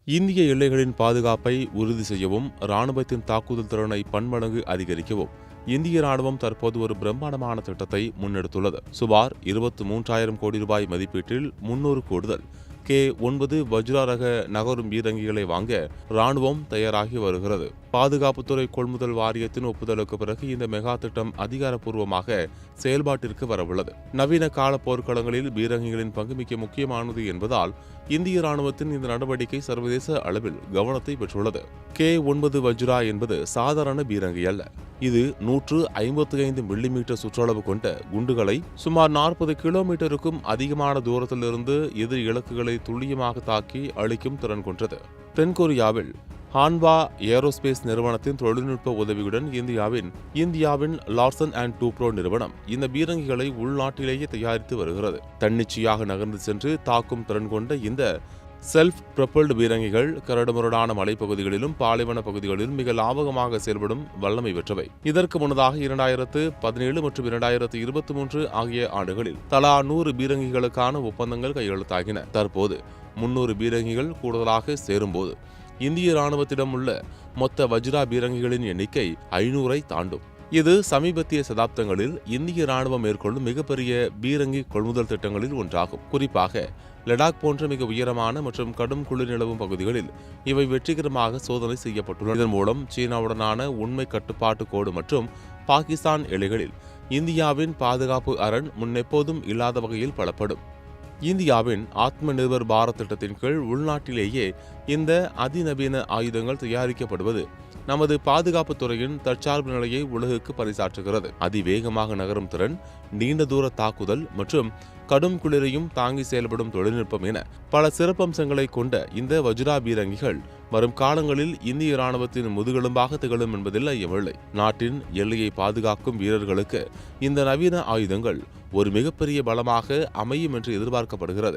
இந்திய எல்லைகளின் பாதுகாப்பை உறுதி செய்யவும் இராணுவத்தின் தாக்குதல் திறனை பன்மடங்கு அதிகரிக்கவும் இந்திய ராணுவம் தற்போது ஒரு பிரம்மாண்டமான திட்டத்தை முன்னெடுத்துள்ளது. சுமார் 23,000 கோடி ரூபாய் மதிப்பீட்டில் 300 கூடுதல் K-9 வஜ்ரா ரக நகரும் பீரங்கிகளை வாங்க ராணுவம் தயாராகி வருகிறது. பாதுகாப்புத்துறை கொள்முதல் வாரியத்தின் ஒப்புதலுக்கு பிறகு இந்த மெகா திட்டம் அதிகாரப்பூர்வமாக செயல்பாட்டிற்கு வரவுள்ளது. நவீன கால போர்க்களங்களில் பீரங்கிகளின் பங்கு மிக முக்கியமானது என்பதால் இந்திய ராணுவத்தின் இந்த நடவடிக்கை சர்வதேச அளவில் கவனத்தை பெற்றுள்ளது. K-9 வஜ்ரா என்பது சாதாரண பீரங்கி அல்ல. இது 155 மில்லிமீட்டர் சுற்றளவு கொண்ட குண்டுகளை சுமார் 40 கிலோமீட்டருக்கும் அதிகமான தூரத்திலிருந்து எதிரி இலக்குகளை துல்லியமாக தாக்கி அழிக்கும் திறன் கொண்டது. தென்கொரியாவில் ஹான்வா ஏரோஸ்பேஸ் நிறுவனத்தின் தொழில்நுட்ப உதவியுடன் இந்தியாவின் லார்சன் அண்ட் டூப்ரோ நிறுவனம் இந்த பீரங்கிகளை உள்நாட்டிலேயே தயாரித்து வருகிறது. தன்னிச்சையாக நகர்ந்து சென்று தாக்கும் திறன் கொண்ட இந்த செல்ஃப் ப்ரொபல்டு பீரங்கிகள் கரடுமுரடான மலைப்பகுதிகளிலும் பாலைவன பகுதிகளிலும் மிக லாபகமாக செயல்படும் வல்லமை பெற்றவை. இதற்கு முன்னதாக 2017 மற்றும் 2023 ஆகிய ஆண்டுகளில் தலா 100 பீரங்கிகளுக்கான ஒப்பந்தங்கள் கையெழுத்தாகின. தற்போது 300 பீரங்கிகள் கூடுதலாக சேரும்போது இந்திய ராணுவத்திடம் உள்ள மொத்த வஜ்ரா பீரங்கிகளின் எண்ணிக்கை 500ஐ தாண்டும். இது சமீபத்திய சதாப்தங்களில் இந்திய ராணுவம் மேற்கொள்ளும் மிகப்பெரிய பீரங்கி கொள்முதல் திட்டங்களில் ஒன்றாகும். குறிப்பாக லடாக் போன்ற மிக உயரமான மற்றும் கடும் குளிர் நிலவும் பகுதிகளில் இவை வெற்றிகரமாக சோதனை செய்யப்பட்டுள்ளன. இதன் மூலம் சீனாவுடனான உண்மை கட்டுப்பாட்டு கோடு மற்றும் பாகிஸ்தான் எல்லைகளில் இந்தியாவின் பாதுகாப்பு அரண் முன்னெப்போதும் இல்லாத வகையில் பலப்படும். இந்தியாவின் ஆத்ம நிர்பர் பாரத் திட்டத்தின் கீழ் உள்நாட்டிலேயே இந்த அதிநவீன ஆயுதங்கள் தயாரிக்கப்படுவது நமது பாதுகாப்புத் துறையின் தற்சார்பு நிலையை உலகுக்கு பறைசாற்றுகிறது. அதிவேகமாக நகரும் திறன், நீண்ட தூர தாக்குதல் மற்றும் கடும் குளிரையும் தாங்கி செயல்படும் தொழில்நுட்பம் என பல சிறப்பம்சங்களை கொண்ட இந்த வஜ்ரா பீரங்கிகள் வரும் காலங்களில் இந்திய ராணுவத்தின் முதுகெலும்பாக திகழும் என்பதில் ஐயமில்லை. நாட்டின் எல்லையை பாதுகாக்கும் வீரர்களுக்கு இந்த நவீன ஆயுதங்கள் ஒரு மிகப்பெரிய பலமாக அமையும் என்று எதிர்பார்க்கப்படுகிறது.